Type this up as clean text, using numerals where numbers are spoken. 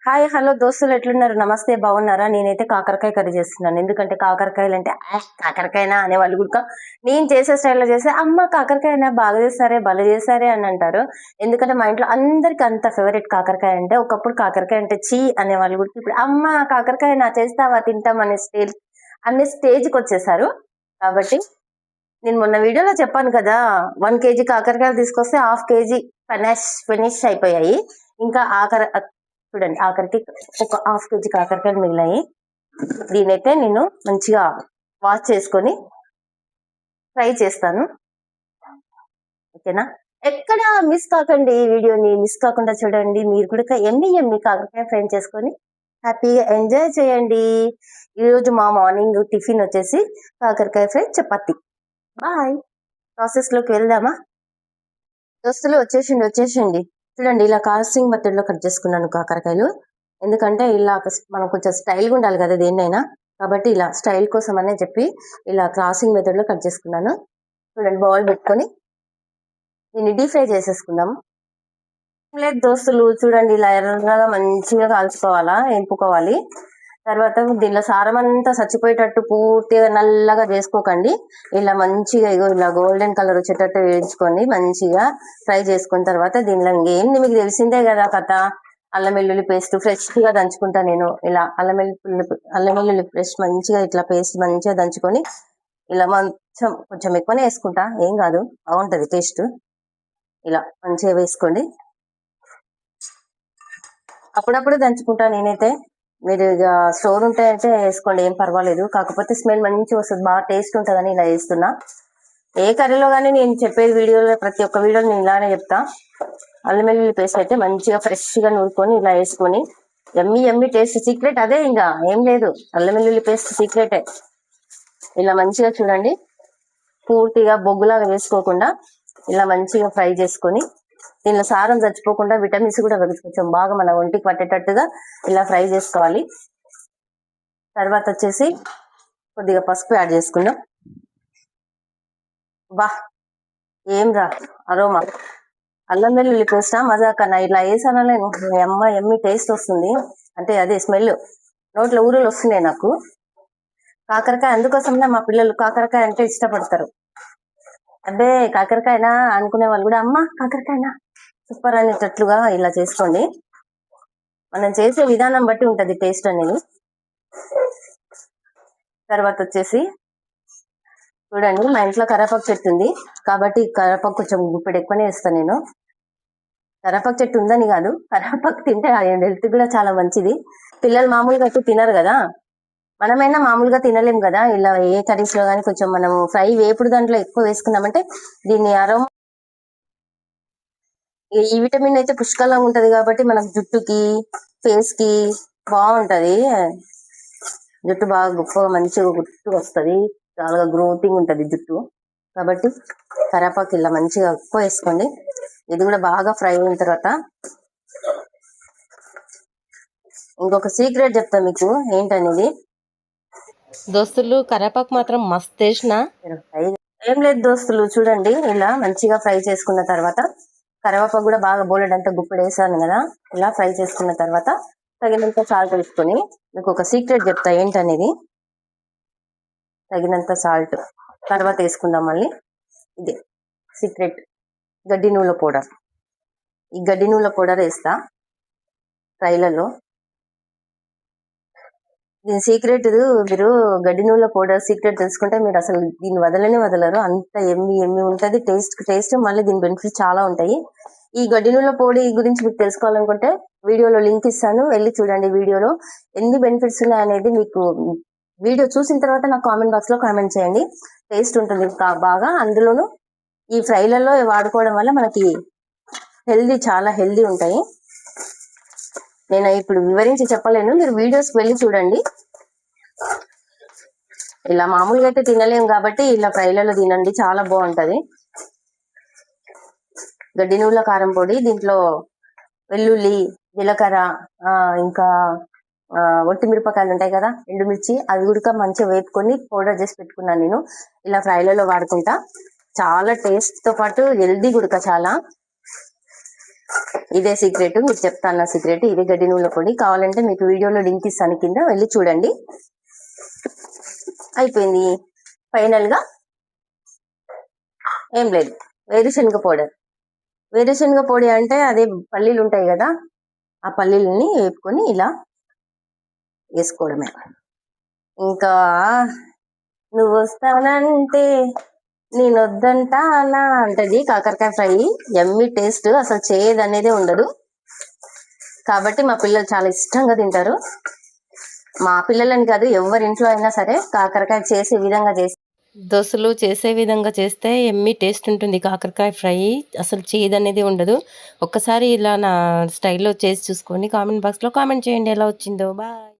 Hi hello దోస్తులు ఎట్లున్నారు? నమస్తే, బాగున్నారా? నేనైతే కాకరకాయ కర్రీ చేస్తున్నాను. ఎందుకంటే కాకరకాయలు అంటే కాకరకాయనా అనే వాళ్ళు కూడా నేను చేసే స్టైల్లో చేస్తే అమ్మ కాకరకాయనా బాగా చేస్తారే భలే చేస్తారే అని అంటారు. ఎందుకంటే మా ఇంట్లో అందరికి అంత ఫేవరెట్ కాకరకాయ అంటే. ఒకప్పుడు కాకరకాయ అంటే చీ అనే వాళ్ళు కూడా ఇప్పుడు అమ్మ కాకరకాయ నా చేస్తావా తింటాం అనే స్టేజ్కి వచ్చేసారు. కాబట్టి నేను మొన్న వీడియోలో చెప్పాను కదా, 1 kg కాకరకాయలు తీసుకొస్తే 1/2 kg ఫినిష్ అయిపోయాయి. ఇంకా చూడండి ఆఖరికి ఒక 1/2 kg కాకరకాయలు మిగిలాయి. దీనైతే నేను మంచిగా వాష్ చేసుకొని ఫ్రై చేస్తాను. ఓకేనా? ఎక్కడ మిస్ కాకండి, వీడియోని మిస్ కాకుండా చూడండి. మీరు కూడా ఎమ్మి కాకరకాయ ఫ్రై చేసుకొని హ్యాపీగా ఎంజాయ్ చేయండి. ఈరోజు మా మార్నింగ్ టిఫిన్ వచ్చేసి కాకరకాయ ఫ్రై చపాతి. బాయ్. ప్రాసెస్ లోకి వెళ్దామా? దోస్తులు వచ్చేసిండి. చూడండి ఇలా కాస్టింగ్ మెథడ్ లో కట్ చేసుకున్నాను కాకరకాయలు. ఎందుకంటే ఇలా మనం కొంచెం స్టైల్గా ఉండాలి కదా దేన్నైనా, కాబట్టి ఇలా స్టైల్ కోసం అనే చెప్పి ఇలా క్రాసింగ్ మెథడ్ లో కట్ చేసుకున్నాను. చూడండి బౌల్ పెట్టుకొని దీన్ని డీప్ ఫ్రై చేసేసుకుందాము. లేదు దోస్తులు, చూడండి ఇలా ఎర్రగా మంచిగా కాల్చుకోవాలా, ఎంపుకోవాలి. తర్వాత దీనిలో సారం అంతా చచ్చిపోయేటట్టు పూర్తిగా నల్లగా చేసుకోకండి. ఇలా మంచిగా ఇలా గోల్డెన్ కలర్ వచ్చేటట్టు వేయించుకొని మంచిగా ఫ్రై చేసుకున్న తర్వాత దీనిలో ఇంకేంది మీకు తెలిసిందే కదా కథ. అల్లం వెల్లుల్లి పేస్ట్ ఫ్రెష్ గా దంచుకుంటా నేను. ఇలా అల్లం వెల్లుల్లి పేస్ట్ మంచిగా ఇట్లా పేస్ట్ మంచిగా దంచుకొని ఇలా కొంచెం ఎక్కువనే వేసుకుంటా, ఏం కాదు, బాగుంటది టేస్ట్. ఇలా మంచిగా వేసుకోండి. అప్పుడప్పుడు దంచుకుంటా నేనైతే. మీరు ఇక స్టోర్ ఉంటాయంటే వేసుకోండి, ఏం పర్వాలేదు. కాకపోతే స్మెల్ మంచిగా వస్తుంది, బాగా టేస్ట్ ఉంటుందని ఇలా వేస్తున్నా. ఏ కర్రీలో కానీ నేను చెప్పేది వీడియోలో ప్రతి ఒక్క వీడియోలో నేను ఇలానే చెప్తా. అల్లం వెల్లుల్లి పేస్ట్ అయితే మంచిగా ఫ్రెష్గా నూరుకొని ఇలా వేసుకొని ఎమ్మి టేస్ట్ సీక్రెట్ అదే, ఇంకా ఏం లేదు. అల్లం వెల్లుల్లి పేస్ట్ సీక్రెటే. ఇలా మంచిగా చూడండి పూర్తిగా బొగ్గులాగా వేసుకోకుండా ఇలా మంచిగా ఫ్రై చేసుకొని దీనిలో సారం చచ్చిపోకుండా విటమిన్స్ కూడా కొంచెం బాగా మన ఒంటికి పట్టేటట్టుగా ఇలా ఫ్రై చేసుకోవాలి. తర్వాత వచ్చేసి కొద్దిగా పసుపు యాడ్ చేసుకుందాం. బా ఏం రా అరోమా, అల్లం వెల్లుల్లి పేస్టా మజాకన్నా ఇలా వేసానలే ఎమ్మి టేస్ట్ వస్తుంది. అంటే అదే స్మెల్ నోట్లో ఊరులు వస్తున్నాయి నాకు. కాకరకాయ అందుకోసమే మా పిల్లలు కాకరకాయ అంటే ఇష్టపడతారు. అదే కాకరకాయనా అనుకునే వాళ్ళు కూడా అమ్మ కాకరకాయనా సూపర్ అనేటట్లుగా ఇలా చేసుకోండి. మనం చేసే విధానం బట్టి ఉంటది టేస్ట్ అనేది. తర్వాత వచ్చేసి చూడండి మా ఇంట్లో కరేపాకు చెట్టు ఉంది కాబట్టి కరేపాకు కొంచెం గుప్పెడు ఎక్కువనే వేస్తాను నేను. కరేపాకు చెట్టు ఉందని కాదు, కరేపాకు తింటే హెల్త్ కూడా చాలా మంచిది. పిల్లలు మామూలుగా అయితే తినరు కదా, మనమైనా మామూలుగా తినలేం కదా. ఇలా ఏ కర్రీస్ లో కానీ కొంచెం మనం ఫ్రై వేపుడు దాంట్లో ఎక్కువ వేసుకున్నామంటే దీన్ని అరోమా ఈ విటమిన్ అయితే పుష్కలంగా ఉంటది కాబట్టి మనకు జుట్టుకి ఫేస్ కి బాగుంటది. జుట్టు బాగా గొప్పగా మంచిగా గుర్తు వస్తుంది, చాలా గ్రోతింగ్ ఉంటది జుట్టు. కాబట్టి కరేపాకు ఇలా మంచిగా ఎక్కువ వేసుకోండి. ఇది కూడా బాగా ఫ్రై అయిన తర్వాత ఇంకొక సీక్రెట్ చెప్తా మీకు ఏంటనేది. దోస్తులు కరేపాకు మాత్రం మస్తు వేసిన. ఏం లేదు దోస్తులు, చూడండి ఇలా మంచిగా ఫ్రై చేసుకున్న తర్వాత కరివేపాకు కూడా బాగా బోలెడంతా గుప్పెడు వేసాను కదా. ఇలా ఫ్రై చేసుకున్న తర్వాత తగినంత సాల్ట్ వేసుకొని మీకు ఒక సీక్రెట్ చెప్తా ఏంటనేది. తగినంత సాల్ట్ తర్వాత వేసుకుందాం మళ్ళీ. ఇదే సీక్రెట్, గడ్డి నూనె పౌడర్. ఈ గడ్డి నూనె పౌడర్ వేస్తా ఫ్రైలలో. దీని సీక్రెట్ మీరు గడ్డి నూనె పౌడర్ సీక్రెట్ తెలుసుకుంటే మీరు అసలు దీన్ని వదలరు. అంత ఎమ్మి ఉంటది టేస్ట్. మళ్ళీ దీని బెనిఫిట్స్ చాలా ఉంటాయి. ఈ గడ్డి నూనె పొడి గురించి మీకు తెలుసుకోవాలనుకుంటే వీడియోలో లింక్ ఇస్తాను, వెళ్ళి చూడండి. వీడియోలో ఎన్ని బెనిఫిట్స్ ఉన్నాయనేది మీకు వీడియో చూసిన తర్వాత నాకు కామెంట్ బాక్స్ లో కామెంట్ చేయండి. టేస్ట్ ఉంటుంది బాగా. అందులోనూ ఈ ఫ్రైలలో వాడుకోవడం వల్ల మనకి చాలా హెల్దీ ఉంటాయి. నేను ఇప్పుడు వివరించి చెప్పలేను, మీరు వీడియోస్కి వెళ్ళి చూడండి. ఇలా మామూలుగా అయితే తినలేము కాబట్టి ఇలా ఫ్రైలలో తినండి, చాలా బాగుంటది. గడ్డి నూనె కారం పొడి, దీంట్లో వెల్లుల్లి, జీలకర్ర, ఇంకా ఒట్టి మిరపకాయలు ఉంటాయి కదా, ఎండుమిర్చి, అది కూడా మంచిగా వేపుకొని పౌడర్ చేసి పెట్టుకున్నాను నేను. ఇలా ఫ్రైలలో వాడుకుంటా. చాలా టేస్ట్ తో పాటు హెల్దీ కూడా చాలా. ఇదే సీక్రెట్, మీకు చెప్తాను నా సీక్రెట్. ఇదే గడ్డి నూనె పొడి. కావాలంటే మీకు వీడియోలో లింక్ ఇస్తాను, కింద వెళ్ళి చూడండి. అయిపోయింది. ఫైనల్ గా ఏం లేదు, వేరుశనగ పౌడర్. వేరుశనగ పొడి అంటే అదే పల్లీలు ఉంటాయి కదా, ఆ పల్లీలని వేపుకొని ఇలా వేసుకోవడమే. ఇంకా నువ్వు వస్తానంటే నేను వద్దంటానా అంటది కాకరకాయ ఫ్రై. ఎమ్మి టేస్ట్, అసలు చేయదు అనేది ఉండదు. కాబట్టి మా పిల్లలు చాలా ఇష్టంగా తింటారు. మా పిల్లలని కాదు, ఎవరి ఇంట్లో అయినా సరే కాకరకాయ చేసే విధంగా చేసి దోస్తులు చేసే విధంగా చేస్తే ఎమ్మి టేస్ట్ ఉంటుంది కాకరకాయ ఫ్రై. అసలు చేదనేది ఉండదు. ఒక్కసారి ఇలా నా స్టైల్లో చేసి చూసుకోండి. కామెంట్ బాక్స్లో కామెంట్ చేయండి ఎలా వచ్చిందో. బాయ్.